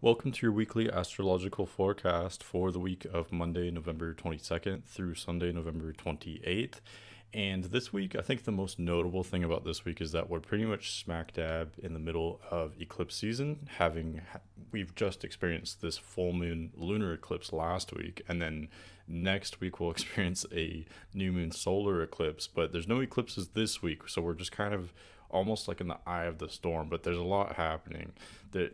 Welcome to your weekly astrological forecast for the week of Monday, November 22nd through Sunday, November 28th. And this week, I think the most notable thing about this week is that we're pretty much smack dab in the middle of eclipse season, we've just experienced this full moon lunar eclipse last week, and then next week we'll experience a new moon solar eclipse, but there's no eclipses this week, so we're just kind of almost like in the eye of the storm, but there's a lot happening.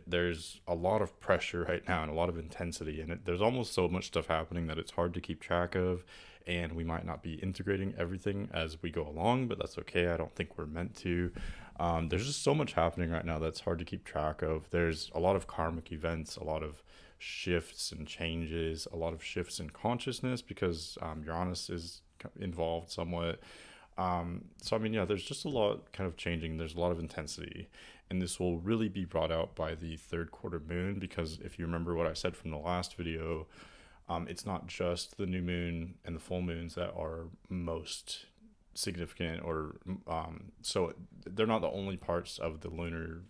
There's a lot of pressure right now and a lot of intensity, and there's almost so much stuff happening that it's hard to keep track of, and we might not be integrating everything as we go along, but that's okay. I don't think we're meant to. There's just so much happening right now that's hard to keep track of. There's a lot of karmic events, a lot of shifts and changes, a lot of shifts in consciousness because Uranus is involved somewhat. So I mean, yeah, there's just a lot kind of changing. There's a lot of intensity, and this will really be brought out by the third quarter moon, because if you remember what I said from the last video, it's not just the new moon and the full moons that are most significant, or so they're not the only parts of the lunar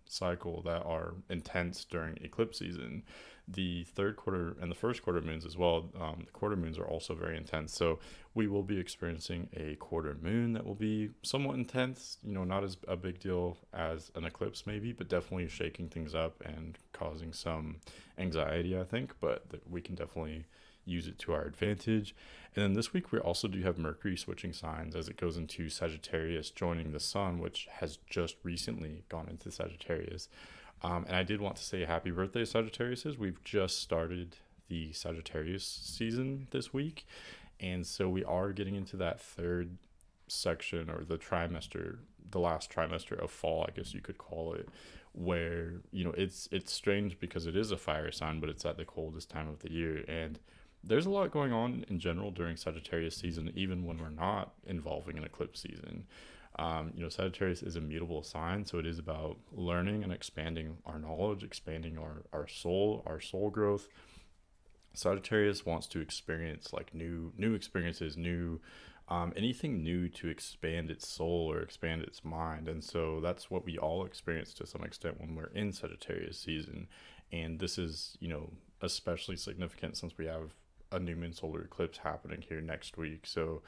cycle that are intense during eclipse season. The third quarter and the first quarter moons as well, the quarter moons are also very intense. So we will be experiencing a quarter moon that will be somewhat intense, not as a big deal as an eclipse maybe, but definitely shaking things up and causing some anxiety, I think, but we can definitely use it to our advantage. And then this week we also do have Mercury switching signs as it goes into Sagittarius, joining the Sun, which has just recently gone into Sagittarius. And I did want to say happy birthday, Sagittariuses. We've just started the Sagittarius season this week, and so we are getting into that third section, or the trimester, the last trimester of fall, I guess you could call it, where it's strange because it is a fire sign, but it's at the coldest time of the year, and there's a lot going on in general during Sagittarius season, even when we're not involving an eclipse season. Sagittarius is a mutable sign, so it is about learning and expanding our knowledge, expanding our soul growth. Sagittarius wants to experience like new experiences, anything new to expand its soul or expand its mind. And so that's what we all experience to some extent when we're in Sagittarius season. And this is, especially significant since we have a new moon solar eclipse happening here next week. So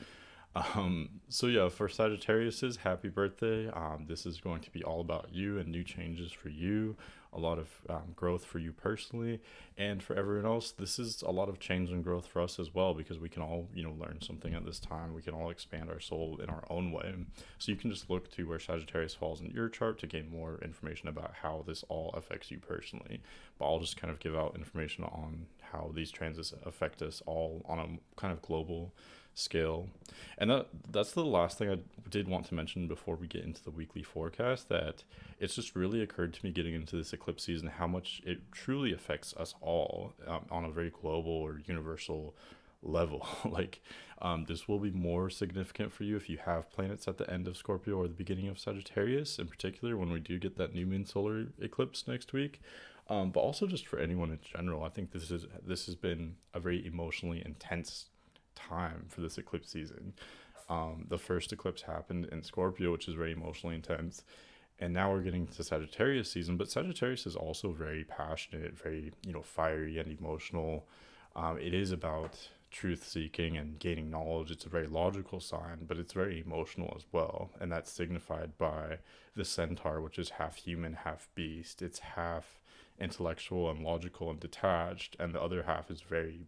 yeah, for Sagittarius's, happy birthday. This is going to be all about you and new changes for you, a lot of growth for you personally, and for everyone else, this is a lot of change and growth for us as well, because we can all, learn something at this time. We can all expand our soul in our own way. So you can just look to where Sagittarius falls in your chart to gain more information about how this all affects you personally. But I'll just kind of give out information on how these transits affect us all on a kind of global scale. And that's the last thing I did want to mention before we get into the weekly forecast, that it's just really occurred to me getting into this eclipse season how much it truly affects us all on a very global or universal level. This will be more significant for you if you have planets at the end of Scorpio or the beginning of Sagittarius, in particular when we do get that new moon solar eclipse next week. But also just for anyone in general, I think this has been a very emotionally intense time for this eclipse season. The first eclipse happened in Scorpio, which is very emotionally intense, and now we're getting to Sagittarius season. But Sagittarius is also very passionate, very fiery and emotional. It is about truth seeking and gaining knowledge. It's a very logical sign, but it's very emotional as well, and that's signified by the centaur, which is half human, half beast. It's half intellectual and logical and detached, and the other half is very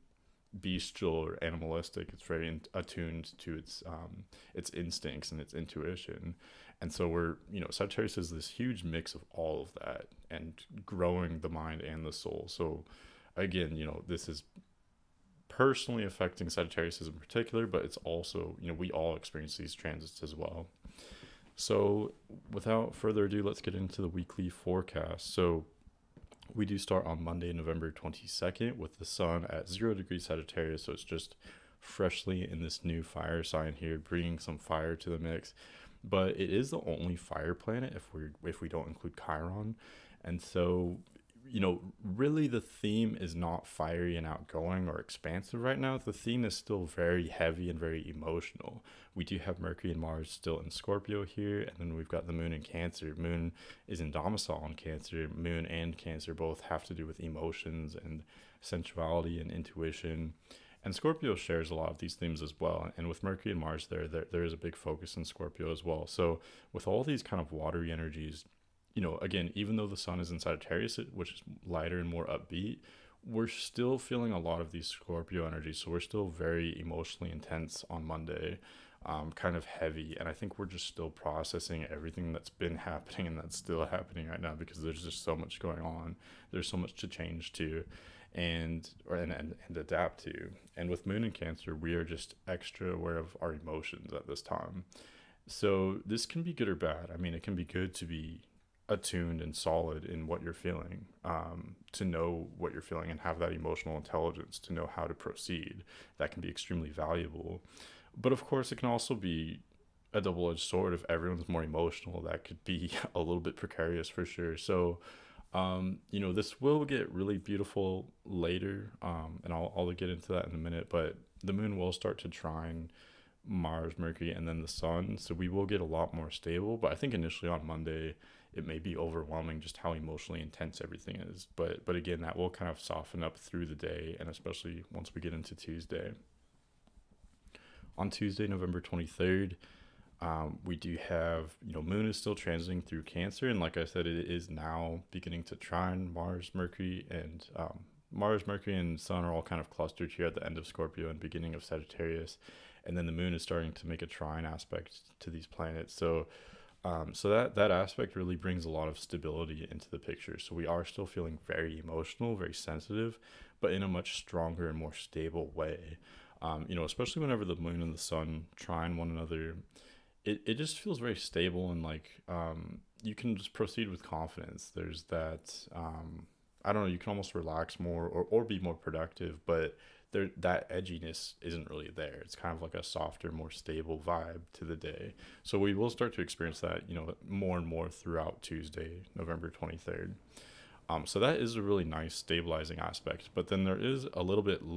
bestial or animalistic. It's very attuned to its instincts and its intuition. And so we're Sagittarius is this huge mix of all of that and growing the mind and the soul. So again, this is personally affecting Sagittarius in particular, but it's also we all experience these transits as well. So without further ado, let's get into the weekly forecast. So we do start on Monday, November 22nd, with the Sun at 0 degrees Sagittarius, so it's just freshly in this new fire sign here, bringing some fire to the mix. But it is the only fire planet if we don't include Chiron, and so really the theme is not fiery and outgoing or expansive right now. The theme is still very heavy and very emotional. We do have Mercury and Mars still in Scorpio here, and then we've got the moon in Cancer. Moon is in domicile in Cancer. Moon and Cancer both have to do with emotions and sensuality and intuition. And Scorpio shares a lot of these themes as well. And with Mercury and Mars there is a big focus in Scorpio as well. So with all these kind of watery energies, again, even though the sun is in Sagittarius, which is lighter and more upbeat, we're still feeling a lot of these Scorpio energies. So we're still very emotionally intense on Monday, kind of heavy. And I think we're just still processing everything that's been happening and that's still happening right now, because there's just so much going on. There's so much to change to and adapt to. And with moon in Cancer, we are just extra aware of our emotions at this time. So this can be good or bad. I mean, it can be good to be attuned and solid in what you're feeling, to know what you're feeling and have that emotional intelligence to know how to proceed. That can be extremely valuable. But of course, it can also be a double-edged sword. If everyone's more emotional, that could be a little bit precarious for sure. So this will get really beautiful later, and I'll get into that in a minute, but the moon will start to trine Mars, Mercury, and then the sun, so we will get a lot more stable. But I think initially on Monday it may be overwhelming just how emotionally intense everything is, but again, that will kind of soften up through the day, and especially once we get into Tuesday. On Tuesday, November 23rd, we do have, moon is still transiting through Cancer, and like I said, it is now beginning to trine Mars, Mercury, and Sun are all kind of clustered here at the end of Scorpio and beginning of Sagittarius, and then the moon is starting to make a trine aspect to these planets. So that aspect really brings a lot of stability into the picture. So we are still feeling very emotional, very sensitive, but in a much stronger and more stable way. Especially whenever the moon and the sun trine one another, it just feels very stable, and you can just proceed with confidence. There's that, I don't know, you can almost relax more or be more productive, but that edginess isn't really there. It's kind of like a softer, more stable vibe to the day. So we will start to experience that, more and more throughout Tuesday, November 23rd. So that is a really nice stabilizing aspect, but then there is a little bit of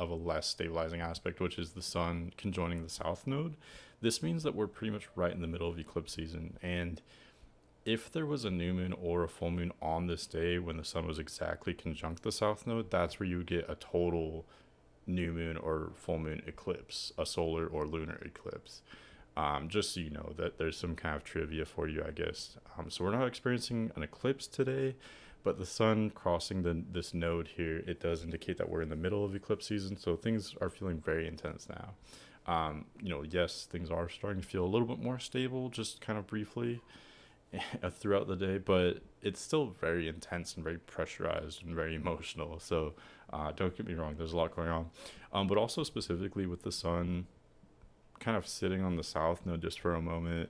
a less stabilizing aspect, which is the sun conjoining the south node. This means that we're pretty much right in the middle of eclipse season, and if there was a new moon or a full moon on this day when the sun was exactly conjunct the south node, that's where you would get a total new moon or full moon eclipse, a solar or lunar eclipse. Just so you know that there's some kind of trivia for you, I guess. So we're not experiencing an eclipse today, but the sun crossing this node here, it does indicate that we're in the middle of eclipse season, so things are feeling very intense now. Yes, things are starting to feel a little bit more stable, just kind of briefly throughout the day, but it's still very intense and very pressurized and very emotional. So don't get me wrong, there's a lot going on. But also specifically with the sun kind of sitting on the south node just for a moment,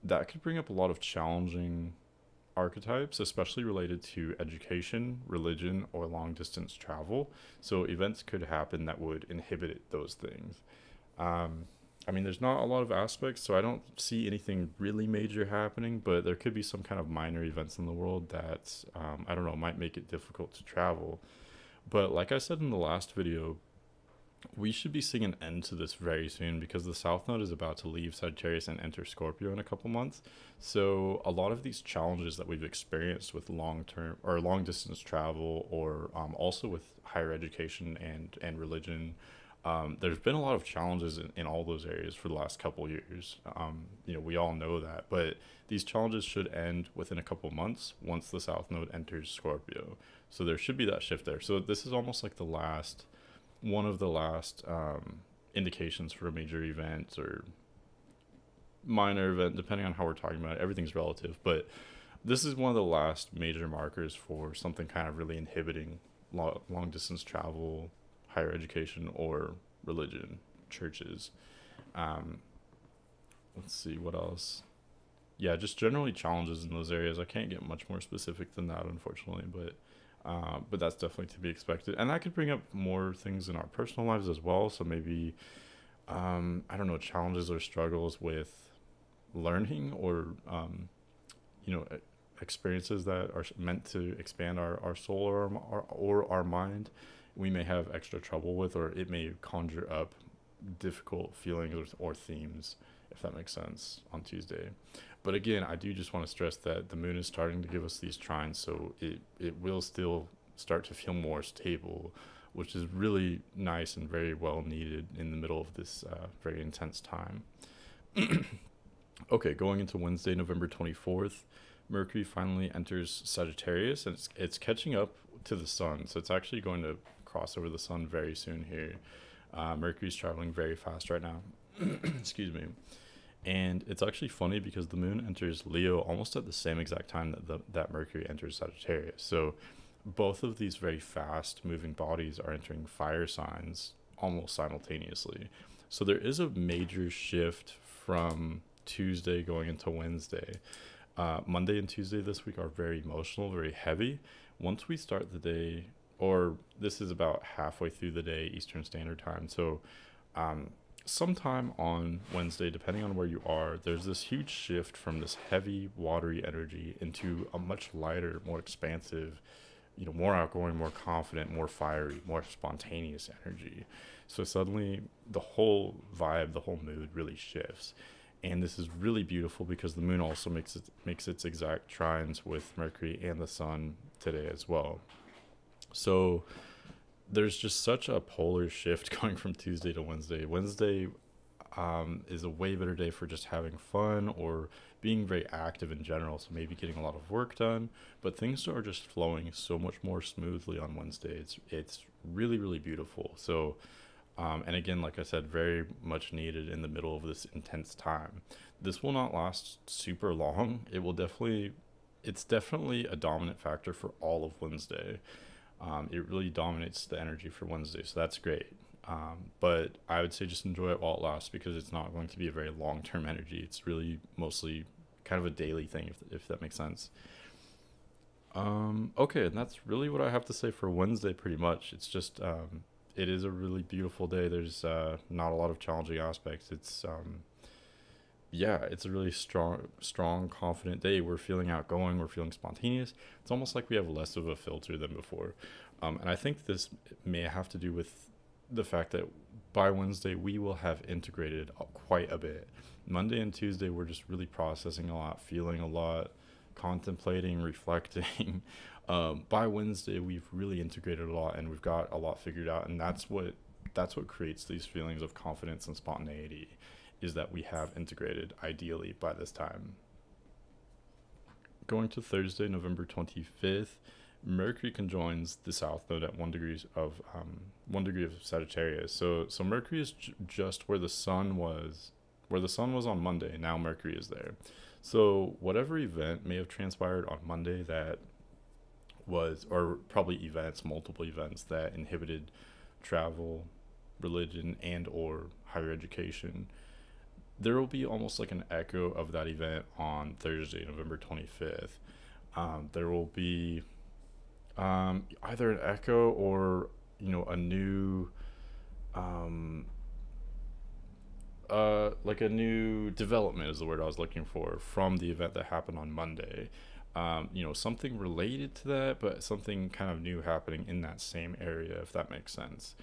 that could bring up a lot of challenging archetypes, especially related to education, religion, or long distance travel. So events could happen that would inhibit those things. There's not a lot of aspects, so I don't see anything really major happening, but there could be some kind of minor events in the world that, I don't know, might make it difficult to travel. But like I said in the last video, we should be seeing an end to this very soon, because the South Node is about to leave Sagittarius and enter Scorpio in a couple months. So a lot of these challenges that we've experienced with long-term or long-distance travel, or also with higher education and religion, there's been a lot of challenges in all those areas for the last couple years. We all know that, but these challenges should end within a couple months once the South Node enters Scorpio. So there should be that shift there. So this is almost like one of the last indications for a major event or minor event, depending on how we're talking about it. Everything's relative, but this is one of the last major markers for something kind of really inhibiting long distance travel, higher education, or religion, churches. Let's see what else. Yeah, just generally challenges in those areas. I can't get much more specific than that, unfortunately, but that's definitely to be expected. And that could bring up more things in our personal lives as well. So maybe, I don't know, challenges or struggles with learning, or, experiences that are meant to expand our soul or our mind, we may have extra trouble with, or it may conjure up difficult feelings or themes, if that makes sense, on Tuesday. But again, I do just want to stress that the moon is starting to give us these trines, so it will still start to feel more stable, which is really nice and very well needed in the middle of this very intense time. Okay, going into Wednesday, November 24th, Mercury finally enters Sagittarius, and it's catching up to the sun, so it's actually going to cross over the sun very soon here. Mercury's traveling very fast right now. Excuse me. And it's actually funny because the moon enters Leo almost at the same exact time that Mercury enters Sagittarius. So both of these very fast moving bodies are entering fire signs almost simultaneously. So there is a major shift from Tuesday going into Wednesday. Monday and Tuesday this week are very emotional, very heavy. Once we start the day, or this is about halfway through the day, Eastern Standard Time. So sometime on Wednesday, depending on where you are, there's this huge shift from this heavy, watery energy into a much lighter, more expansive, more outgoing, more confident, more fiery, more spontaneous energy. So suddenly the whole vibe, the whole mood really shifts. And this is really beautiful because the moon also makes its exact trines with Mercury and the sun today as well. So there's just such a polar shift going from Tuesday to Wednesday. Wednesday is a way better day for just having fun or being very active in general, so maybe getting a lot of work done, but things are just flowing so much more smoothly on Wednesday. It's really, really beautiful. So and again, like I said, very much needed in the middle of this intense time. This will not last super long. It's definitely a dominant factor for all of Wednesday. It really dominates the energy for Wednesday, so that's great. But I would say just enjoy it while it lasts, because it's not going to be a very long-term energy. It's really mostly kind of a daily thing, if that makes sense. Okay, and that's really what I have to say for Wednesday, pretty much. It's just, it is a really beautiful day. There's not a lot of challenging aspects. It's a really strong, confident day. We're feeling outgoing. We're feeling spontaneous. It's almost like we have less of a filter than before. And I think this may have to do with the fact that by Wednesday, we will have integrated quite a bit. Monday and Tuesday, we're just really processing a lot, feeling a lot, contemplating, reflecting. By Wednesday, we've really integrated a lot, and we've got a lot figured out. And that's what creates these feelings of confidence and spontaneity, is that we have integrated, ideally, by this time. Going to Thursday, November 25th, Mercury conjoins the South Node at 1 degree of Sagittarius. So Mercury is just where the sun was on Monday. Now Mercury is there. So whatever event may have transpired on Monday that was, or probably multiple events that inhibited travel, religion, and or higher education, there will be almost like an echo of that event on Thursday, November 25th. There will be either an echo or, a new, like a new development is the word I was looking for from the event that happened on Monday. Something related to that, but something kind of new happening in that same area, if that makes sense.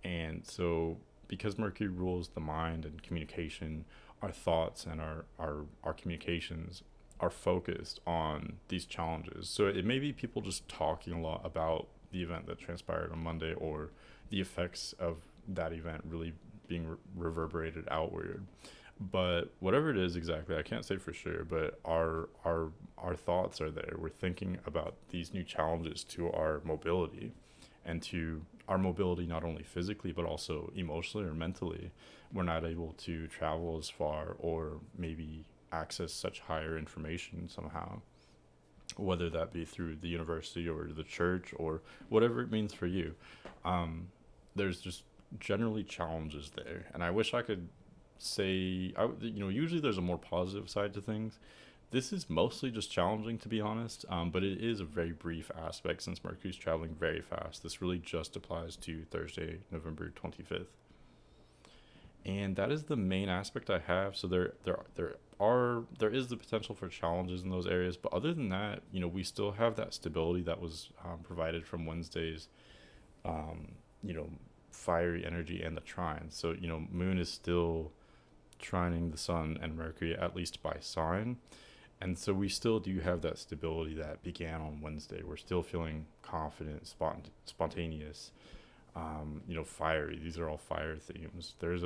And so because Mercury rules the mind and communication, our thoughts and our communications are focused on these challenges. So it may be people just talking a lot about the event that transpired on Monday, or the effects of that event really being reverberated outward. But whatever it is exactly, I can't say for sure, but our thoughts are there. We're thinking about these new challenges to our mobility, and to our mobility not only physically but also emotionally or mentally. We're not able to travel as far, or maybe access such higher information somehow, whether that be through the university or the church or whatever it means for you. There's just generally challenges there, and I wish I could say, usually there's a more positive side to things. This is mostly just challenging, to be honest, but it is a very brief aspect since Mercury's traveling very fast. This really just applies to Thursday, November 25th. And that is the main aspect I have. So there there is the potential for challenges in those areas, but other than that, we still have that stability that was provided from Wednesday's um, you know fiery energy and the trine. So moon is still trining the sun and Mercury, at least by sign. And so we still do have that stability that began on Wednesday. We're still feeling confident, spontaneous, fiery. These are all fire themes. There's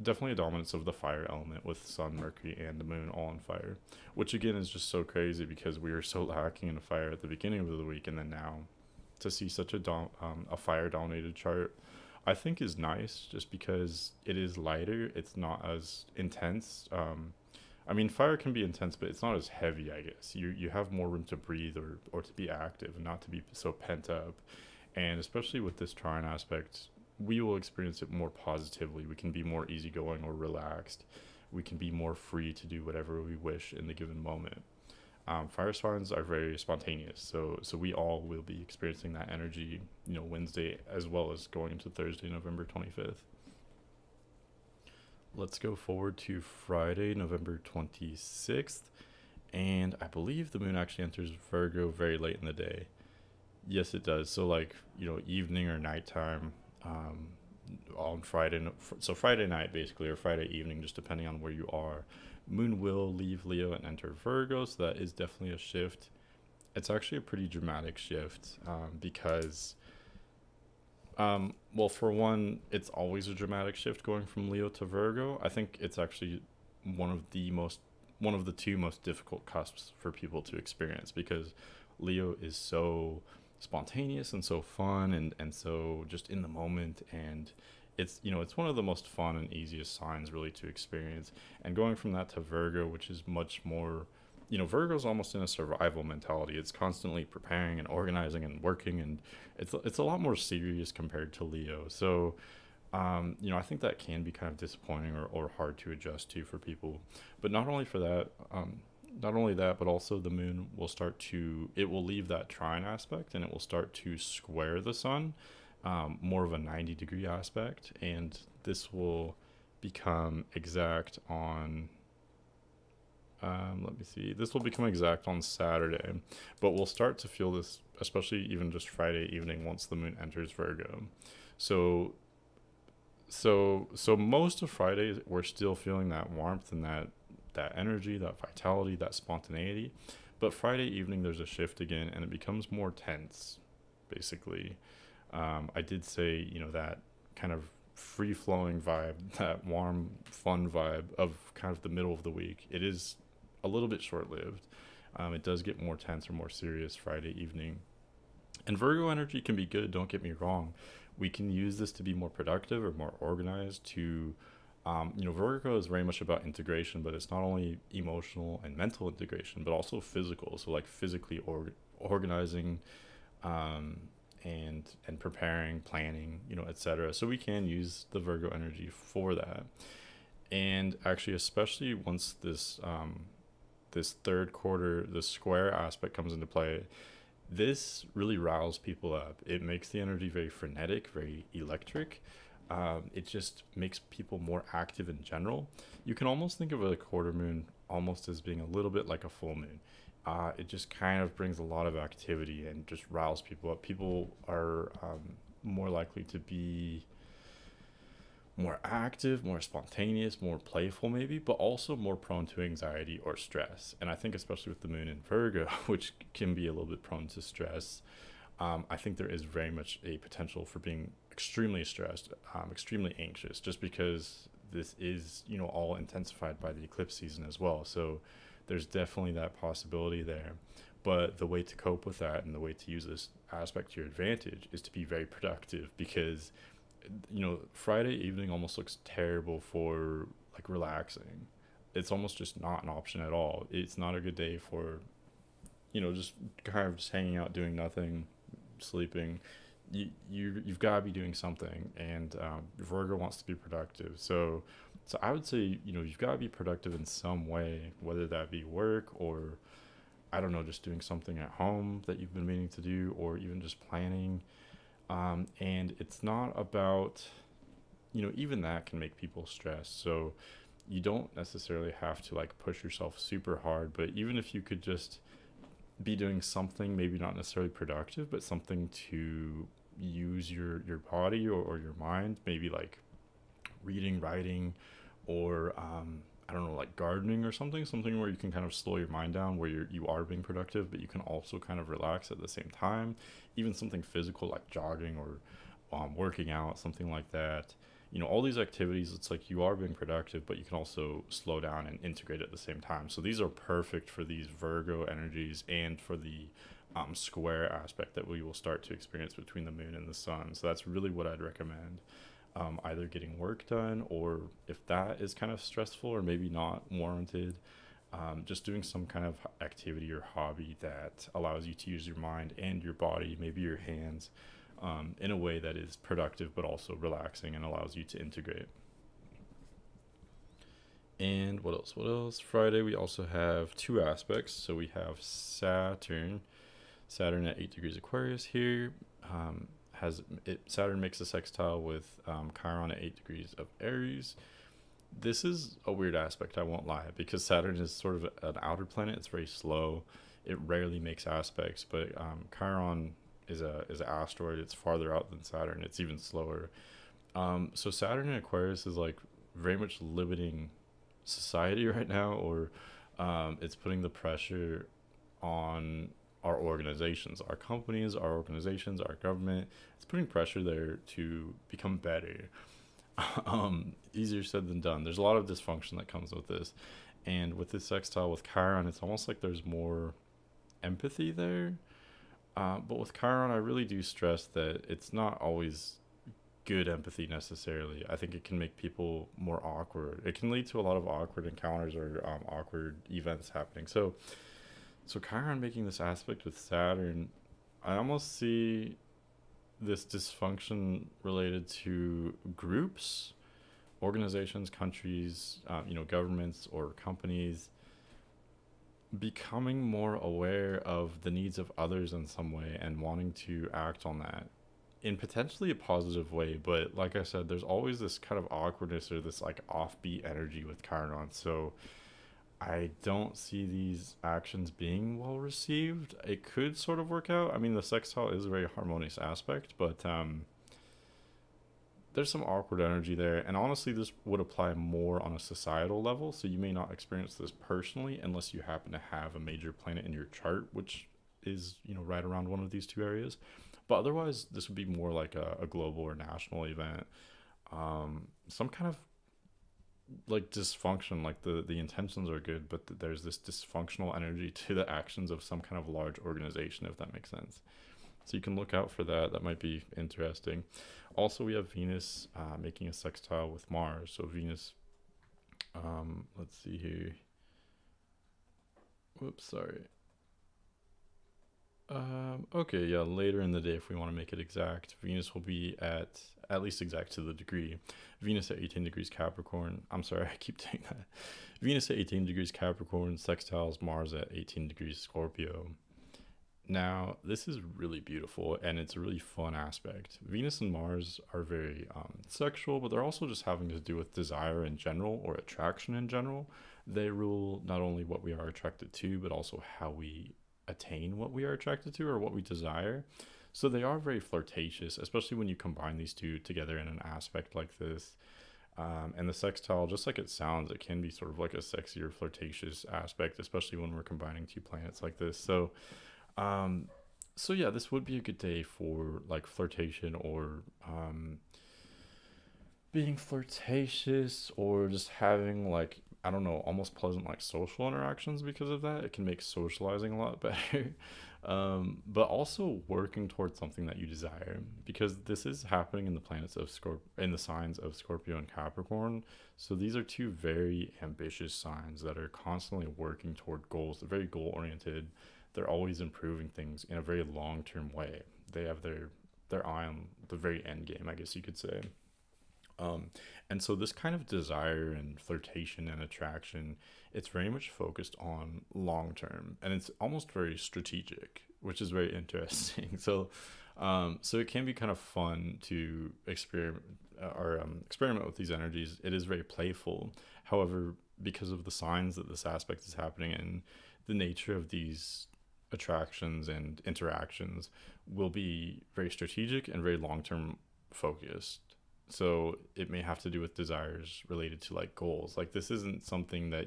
definitely a dominance of the fire element with Sun, Mercury, and the Moon all on fire, which again is just so crazy because we were so lacking in fire at the beginning of the week, and then now to see such a fire-dominated chart, I think is nice, just because it is lighter. It's not as intense. I mean, fire can be intense, but it's not as heavy, I guess. You have more room to breathe, or to be active and not to be so pent up. And especially with this trine aspect, we will experience it more positively. We can be more easygoing or relaxed. We can be more free to do whatever we wish in the given moment. Fire signs are very spontaneous, so we all will be experiencing that energy, Wednesday as well as going into Thursday, November 25th. Let's go forward to Friday, November 26th, and I believe the moon actually enters Virgo very late in the day. Yes, it does. So like, evening or nighttime, on Friday. So Friday night, basically, or Friday evening, just depending on where you are. Moon will leave Leo and enter Virgo, so that is definitely a shift. It's actually a pretty dramatic shift, because, well, for one, it's always a dramatic shift going from Leo to Virgo. I think it's actually one of the two most difficult cusps for people to experience, because Leo is so spontaneous and so fun, and so just in the moment, and it's one of the most fun and easiest signs really to experience. And going from that to Virgo, which is much more, Virgo's almost in a survival mentality. It's constantly preparing and organizing and working, and it's a lot more serious compared to Leo. So I think that can be kind of disappointing, or hard to adjust to for people. But not only that, but also the moon will it will leave that trine aspect, and it will start to square the sun, more of a 90-degree aspect, and this will become exact on, let me see, this will become exact on Saturday, but we'll start to feel this, especially even just Friday evening once the moon enters Virgo. So most of Friday, we're still feeling that warmth and that energy, that vitality, that spontaneity. But Friday evening, there's a shift again, and it becomes more tense, basically. I did say, that kind of free-flowing vibe, that warm, fun vibe of kind of the middle of the week. It is a little bit short-lived. It does get more tense or more serious Friday evening. And Virgo energy can be good, don't get me wrong. We can use this to be more productive or more organized to, Virgo is very much about integration, but it's not only emotional and mental integration, but also physical. So like physically organizing, and preparing, planning, etc. So we can use the Virgo energy for that. And actually, especially once this third quarter, the square aspect comes into play, this really riles people up. It makes the energy very frenetic, very electric. It just makes people more active in general. You can almost think of a quarter moon almost as being a little bit like a full moon. It just kind of brings a lot of activity and just riles people up. People are more likely to be more active, more spontaneous, more playful maybe, but also more prone to anxiety or stress. And I think especially with the moon in Virgo, which can be a little bit prone to stress, I think there is very much a potential for being extremely stressed, extremely anxious, just because this is, all intensified by the eclipse season as well. So there's definitely that possibility there. But the way to cope with that and the way to use this aspect to your advantage is to be very productive, because, Friday evening almost looks terrible for like relaxing. It's almost just not an option at all. It's not a good day for, just kind of just hanging out, doing nothing, sleeping. You've got to be doing something, and Virgo wants to be productive. So I would say, you've got to be productive in some way, whether that be work or, I don't know, just doing something at home that you've been meaning to do, or even just planning. And it's not about, even that can make people stressed. So you don't necessarily have to like push yourself super hard, but even if you could just be doing something, maybe not necessarily productive, but something to use your body or your mind, maybe like reading, writing, or I don't know, like gardening or something where you can kind of slow your mind down, where you are being productive, but you can also kind of relax at the same time. Even something physical like jogging or working out, something like that. You know, all these activities, it's like you are being productive, but you can also slow down and integrate at the same time. So these are perfect for these Virgo energies and for the square aspect that we will start to experience between the moon and the sun. So that's really what I'd recommend. Either getting work done, or if that is kind of stressful or maybe not warranted, just doing some kind of activity or hobby that allows you to use your mind and your body, maybe your hands, in a way that is productive but also relaxing and allows you to integrate. And what else? What else? Friday, we also have two aspects. So we have Saturn at 8 degrees Aquarius here. Saturn makes a sextile with Chiron at 8 degrees of Aries. This is a weird aspect, I won't lie, because Saturn is sort of an outer planet. It's very slow. It rarely makes aspects, but Chiron is an asteroid. It's farther out than Saturn. It's even slower. So Saturn in Aquarius is like very much limiting society right now, or it's putting the pressure on our organizations, our companies, our organizations, our government. It's putting pressure there to become better. Easier said than done. There's a lot of dysfunction that comes with this. And with this sextile with Chiron, it's almost like there's more empathy there. But with Chiron, I really do stress that it's not always good empathy necessarily. I think it can make people more awkward. It can lead to a lot of awkward encounters or awkward events happening. So Chiron making this aspect with Saturn, I almost see this dysfunction related to groups, organizations, countries, governments or companies becoming more aware of the needs of others in some way and wanting to act on that in potentially a positive way. But like I said, there's always this kind of awkwardness or this like offbeat energy with Chiron. So I don't see these actions being well received. It could sort of work out. I mean, the sextile is a very harmonious aspect, but there's some awkward energy there. And honestly, this would apply more on a societal level. So you may not experience this personally unless you happen to have a major planet in your chart, which is, right around one of these two areas. But otherwise, this would be more like a global or national event. Some kind of like dysfunction, like the intentions are good, but there's this dysfunctional energy to the actions of some kind of large organization, if that makes sense. So you can look out for that. That might be interesting. Also, we have Venus making a sextile with Mars. So Venus, let's see here. Whoops, sorry. Okay, yeah, later in the day, if we want to make it exact, Venus will be at least exact to the degree. Venus at 18 degrees Capricorn. I'm sorry, I keep doing that. Venus at 18 degrees Capricorn sextiles Mars at 18 degrees Scorpio. Now, this is really beautiful, and it's a really fun aspect. Venus and Mars are very sexual, but they're also just having to do with desire in general or attraction in general. They rule not only what we are attracted to, but also how we attain what we are attracted to or what we desire. So they are very flirtatious, especially when you combine these two together in an aspect like this. And the sextile, just like it sounds, it can be sort of like a sexier, flirtatious aspect, especially when we're combining two planets like this. So yeah, this would be a good day for like flirtation or being flirtatious or just having like, I don't know, almost pleasant like social interactions because of that. It can make socializing a lot better. But also working towards something that you desire, because this is happening in the planets of in the signs of Scorpio and Capricorn. So these are two very ambitious signs that are constantly working toward goals. They're very goal oriented. They're always improving things in a very long term way. They have their eye on the very end game, I guess you could say. And so this kind of desire and flirtation and attraction, it's very much focused on long term, and it's almost very strategic, which is very interesting. So it can be kind of fun to experiment with these energies, it is very playful. However, because of the signs that this aspect is happening in, the nature of these attractions and interactions will be very strategic and very long-term focused. So it may have to do with desires related to like goals. Like this isn't something that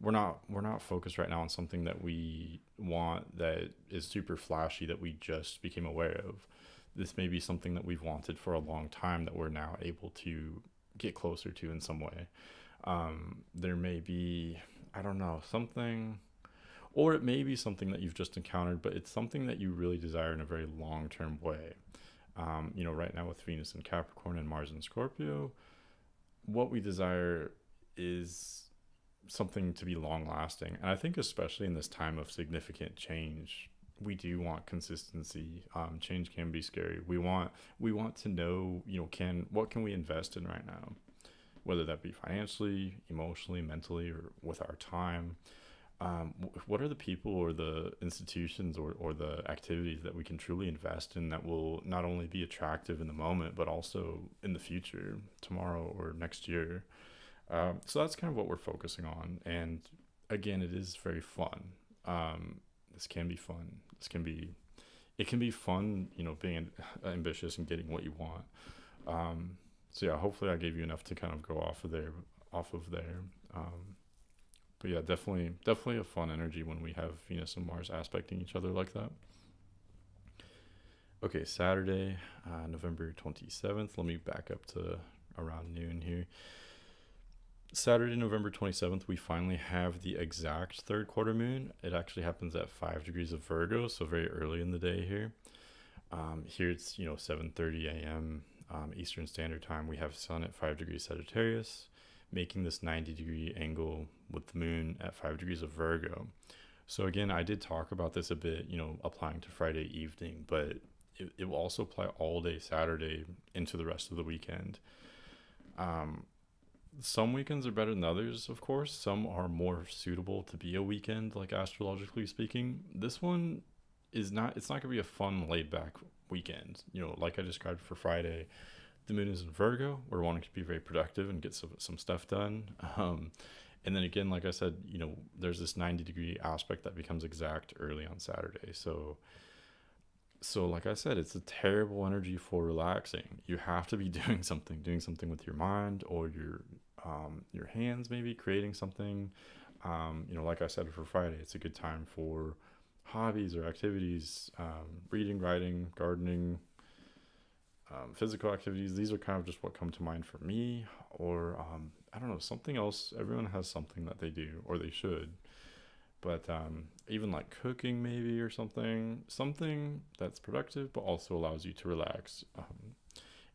we're not focused right now on something that we want that is super flashy that we just became aware of. This may be something that we've wanted for a long time that we're now able to get closer to in some way. There may be, I don't know, something, or it may be something that you've just encountered, but it's something that you really desire in a very long-term way. Right now with Venus in Capricorn and Mars in Scorpio, what we desire is something to be long lasting. And I think especially in this time of significant change, we do want consistency. Change can be scary. We want to know, what can we invest in right now, whether that be financially, emotionally, mentally, or with our time. What are the people or the institutions or the activities that we can truly invest in that will not only be attractive in the moment, but also in the future, tomorrow or next year? So that's kind of what we're focusing on. And again, it is very fun. This can be fun. It can be fun, being ambitious and getting what you want. So yeah, hopefully I gave you enough to kind of go off of there. But yeah, definitely a fun energy when we have Venus and Mars aspecting each other like that. Okay, Saturday, November 27th. Let me back up to around noon here. Saturday, November 27th, we finally have the exact third quarter moon. It actually happens at 5 degrees of Virgo, so very early in the day here. Here it's 7:30 a.m. Eastern Standard Time. We have Sun at 5 degrees Sagittarius, making this 90-degree angle with the moon at 5 degrees of Virgo. So again, I did talk about this a bit, applying to Friday evening, but it will also apply all day Saturday into the rest of the weekend. Some weekends are better than others, of course. Some are more suitable to be a weekend, like astrologically speaking. This one it's not going to be a fun, laid back weekend. Like I described for Friday, the moon is in Virgo. We're wanting to be very productive and get some stuff done. And then again, like I said, there's this 90-degree aspect that becomes exact early on Saturday. So like I said, it's a terrible energy for relaxing. You have to be doing something with your mind or your hands, maybe creating something. Like I said for Friday, it's a good time for hobbies or activities, reading, writing, gardening, physical activities. These are kind of just what come to mind for me. Or I don't know, something else. Everyone has something that they do, or they should. But even like cooking maybe, or something that's productive but also allows you to relax.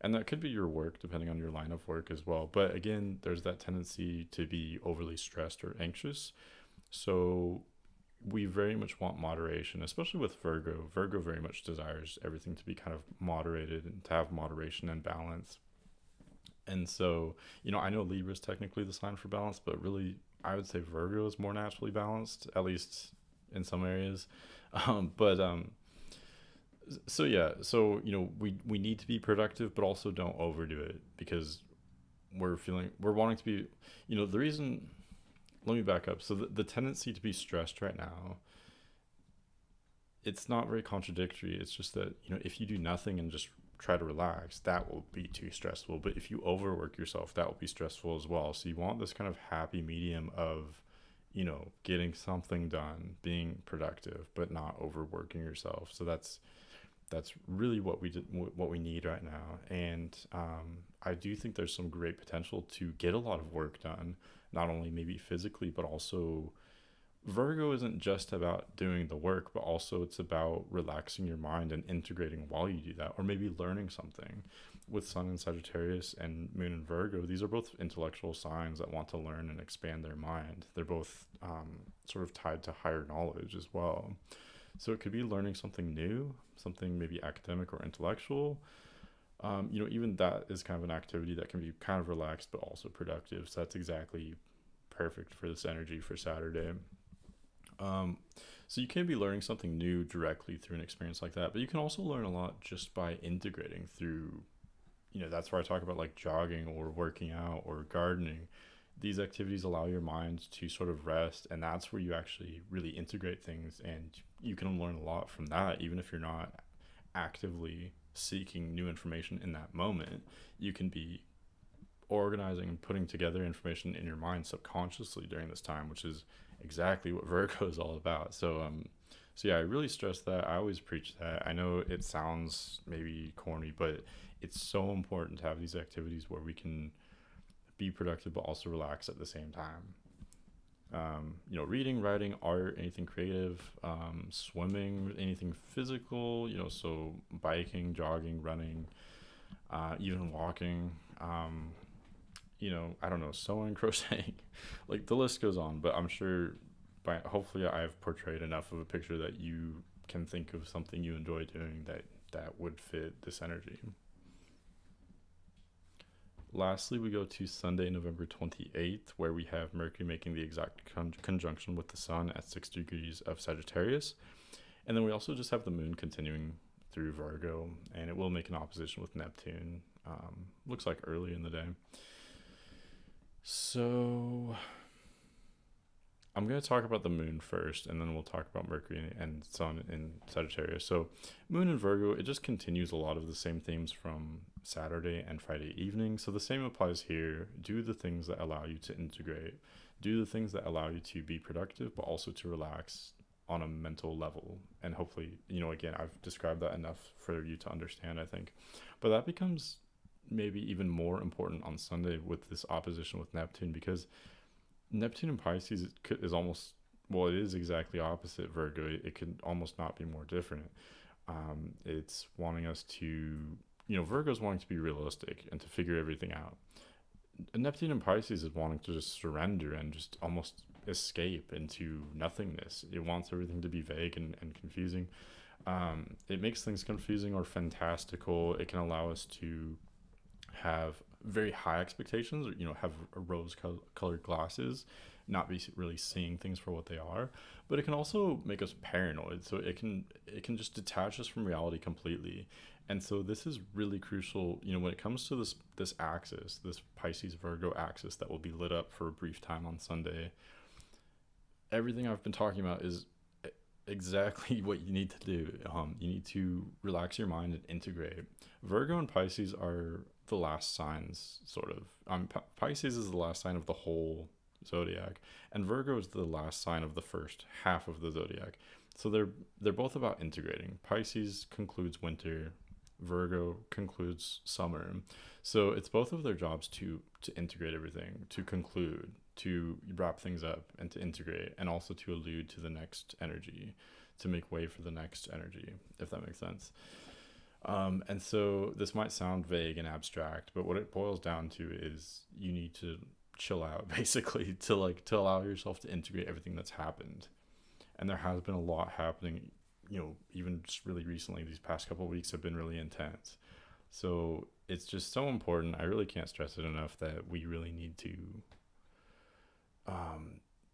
And that could be your work, depending on your line of work as well. But again, there's that tendency to be overly stressed or anxious. So we very much want moderation, especially with Virgo. Virgo very much desires everything to be kind of moderated and to have moderation and balance. And so, I know Libra is technically the sign for balance, but really I would say Virgo is more naturally balanced, at least in some areas. So we need to be productive, but also don't overdo it, because we're wanting to be, the reason. Let me back up. So the tendency to be stressed right now, it's not very contradictory. It's just that, if you do nothing and just try to relax, that will be too stressful. But if you overwork yourself, that will be stressful as well. So you want this kind of happy medium of, getting something done, being productive, but not overworking yourself. So that's really what we need right now. And I do think there's some great potential to get a lot of work done, not only maybe physically, but also Virgo isn't just about doing the work, but also it's about relaxing your mind and integrating while you do that, or maybe learning something. With Sun in Sagittarius and Moon in Virgo, these are both intellectual signs that want to learn and expand their mind. They're both sort of tied to higher knowledge as well. So it could be learning something new, something maybe academic or intellectual. Even that is kind of an activity that can be kind of relaxed, but also productive. So that's exactly perfect for this energy for Saturday. So you can be learning something new directly through an experience like that, but you can also learn a lot just by integrating through that's where I talk about like jogging or working out or gardening. These activities allow your mind to sort of rest, and that's where you actually really integrate things, and you can learn a lot from that, even if you're not actively seeking new information in that moment. You can be organizing and putting together information in your mind subconsciously during this time, which is exactly what Virgo is all about. So yeah, I really stress that. I always preach that. I know it sounds maybe corny, but it's so important to have these activities where we can be productive but also relax at the same time. Reading, writing, art, anything creative, swimming, anything physical, so biking, jogging, running, even walking, I don't know, sewing, crocheting, like the list goes on, but I'm sure hopefully I've portrayed enough of a picture that you can think of something you enjoy doing that would fit this energy. Lastly, we go to Sunday, November 28th, where we have Mercury making the exact conjunction with the Sun at 6 degrees of Sagittarius. And then we also just have the Moon continuing through Virgo, and it will make an opposition with Neptune. Looks like early in the day. So I'm going to talk about the Moon first, and then we'll talk about Mercury and Sun in Sagittarius. So Moon in Virgo, it just continues a lot of the same themes from Saturday and Friday evening. So the same applies here. Do the things that allow you to integrate. Do the things that allow you to be productive, but also to relax on a mental level. And hopefully, again, I've described that enough for you to understand, I think. But that becomes maybe even more important on Sunday with this opposition with Neptune, because Neptune in Pisces is almost, well, it is exactly opposite Virgo. It could almost not be more different. It's wanting us to, Virgo's wanting to be realistic and to figure everything out. Neptune in Pisces is wanting to just surrender and just almost escape into nothingness. It wants everything to be vague and confusing. It makes things confusing or fantastical. It can allow us to have very high expectations, or have rose colored glasses, not be really seeing things for what they are. But it can also make us paranoid, so it can just detach us from reality completely. And so this is really crucial, when it comes to this axis, this Pisces Virgo axis that will be lit up for a brief time on Sunday. Everything I've been talking about is exactly what you need to do. You need to relax your mind and integrate. Virgo and Pisces are the last signs, sort of. Pisces is the last sign of the whole zodiac, and Virgo is the last sign of the first half of the zodiac. So they're both about integrating. Pisces concludes winter, Virgo concludes summer. So it's both of their jobs to integrate everything, to conclude, to wrap things up, and to integrate, and also to allude to the next energy, to make way for the next energy, if that makes sense. And so this might sound vague and abstract, but what it boils down to is you need to chill out, basically, to allow yourself to integrate everything that's happened. And there has been a lot happening, even just really recently. These past couple of weeks have been really intense. So it's just so important. I really can't stress it enough that we really need to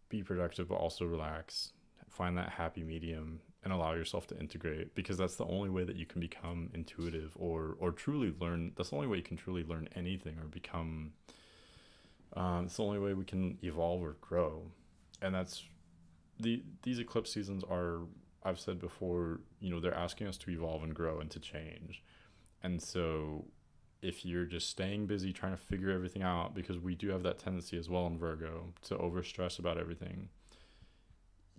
be productive, but also relax, find that happy medium, and allow yourself to integrate, because that's the only way that you can become intuitive or truly learn. That's the only way you can truly learn anything or become, it's the only way we can evolve or grow. And that's these eclipse seasons are, I've said before, they're asking us to evolve and grow and to change. And so if you're just staying busy trying to figure everything out, because we do have that tendency as well in Virgo to overstress about everything,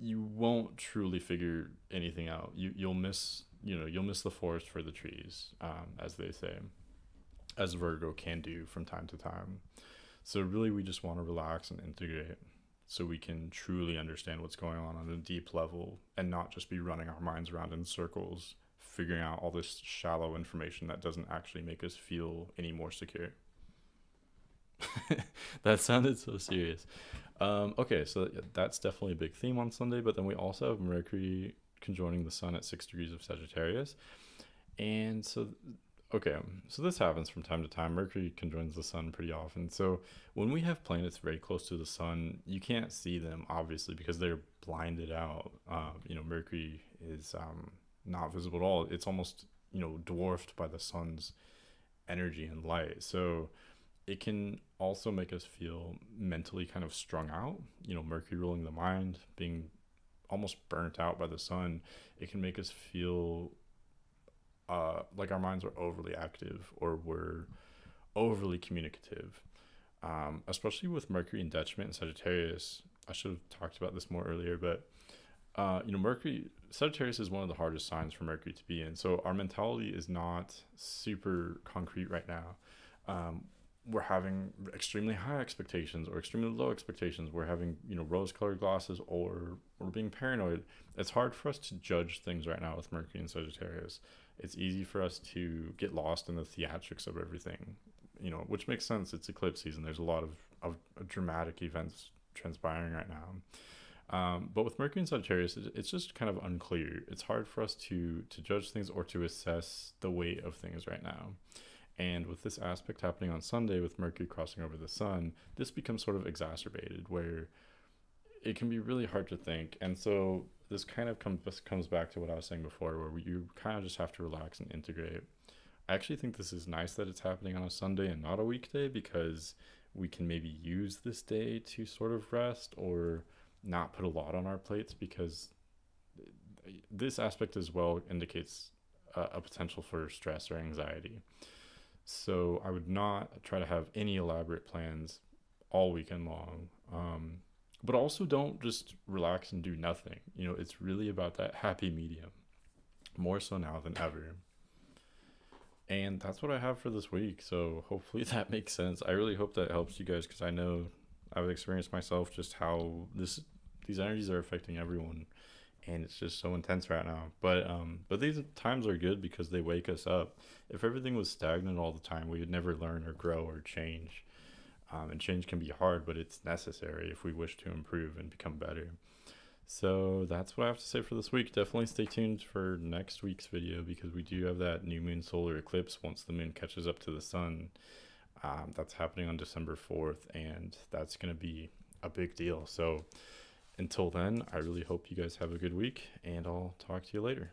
you won't truly figure anything out. You'll miss the forest for the trees, as they say, as Virgo can do from time to time. So really, we just want to relax and integrate so we can truly understand what's going on a deep level, and not just be running our minds around in circles, figuring out all this shallow information that doesn't actually make us feel any more secure. That sounded so serious. Okay, so that's definitely a big theme on Sunday, but then we also have Mercury conjoining the Sun at 6 degrees of Sagittarius. And so this happens from time to time. Mercury conjoins the Sun pretty often. So when we have planets very close to the Sun, you can't see them, obviously, because they're blinded out. Mercury is not visible at all. It's almost, dwarfed by the Sun's energy and light. So it can also make us feel mentally kind of strung out. You know, Mercury ruling the mind, being almost burnt out by the sun, it can make us feel like our minds are overly active or we're overly communicative, especially with Mercury in detriment in Sagittarius. I should have talked about this more earlier, but you know, Mercury, Sagittarius is one of the hardest signs for Mercury to be in. So our mentality is not super concrete right now. We're having extremely high expectations or extremely low expectations. We're having, you know, rose-colored glasses, or we're being paranoid. It's hard for us to judge things right now with Mercury and Sagittarius. It's easy for us to get lost in the theatrics of everything, you know, which makes sense. It's eclipse season. There's a lot of dramatic events transpiring right now. But with Mercury and Sagittarius, it's just kind of unclear. It's hard for us to judge things or to assess the weight of things right now. And with this aspect happening on Sunday with Mercury crossing over the sun, this becomes sort of exacerbated, where it can be really hard to think. And so this kind of comes back to what I was saying before, where you kind of just have to relax and integrate. I actually think this is nice that it's happening on a Sunday and not a weekday, because we can maybe use this day to sort of rest or not put a lot on our plates, because this aspect as well indicates a potential for stress or anxiety. So I would not try to have any elaborate plans all weekend long. But also don't just relax and do nothing. You know, it's really about that happy medium, more so now than ever. And that's what I have for this week. So hopefully that makes sense. I really hope that helps you guys, because I know I've experienced myself just how these energies are affecting everyone, and it's just so intense right now. But these times are good because they wake us up. If everything was stagnant all the time, we would never learn or grow or change. And change can be hard, but it's necessary if we wish to improve and become better. So that's what I have to say for this week. Definitely stay tuned for next week's video, because we do have that new moon solar eclipse once the moon catches up to the sun. That's happening on December 4th, and that's going to be a big deal. So until then, I really hope you guys have a good week, and I'll talk to you later.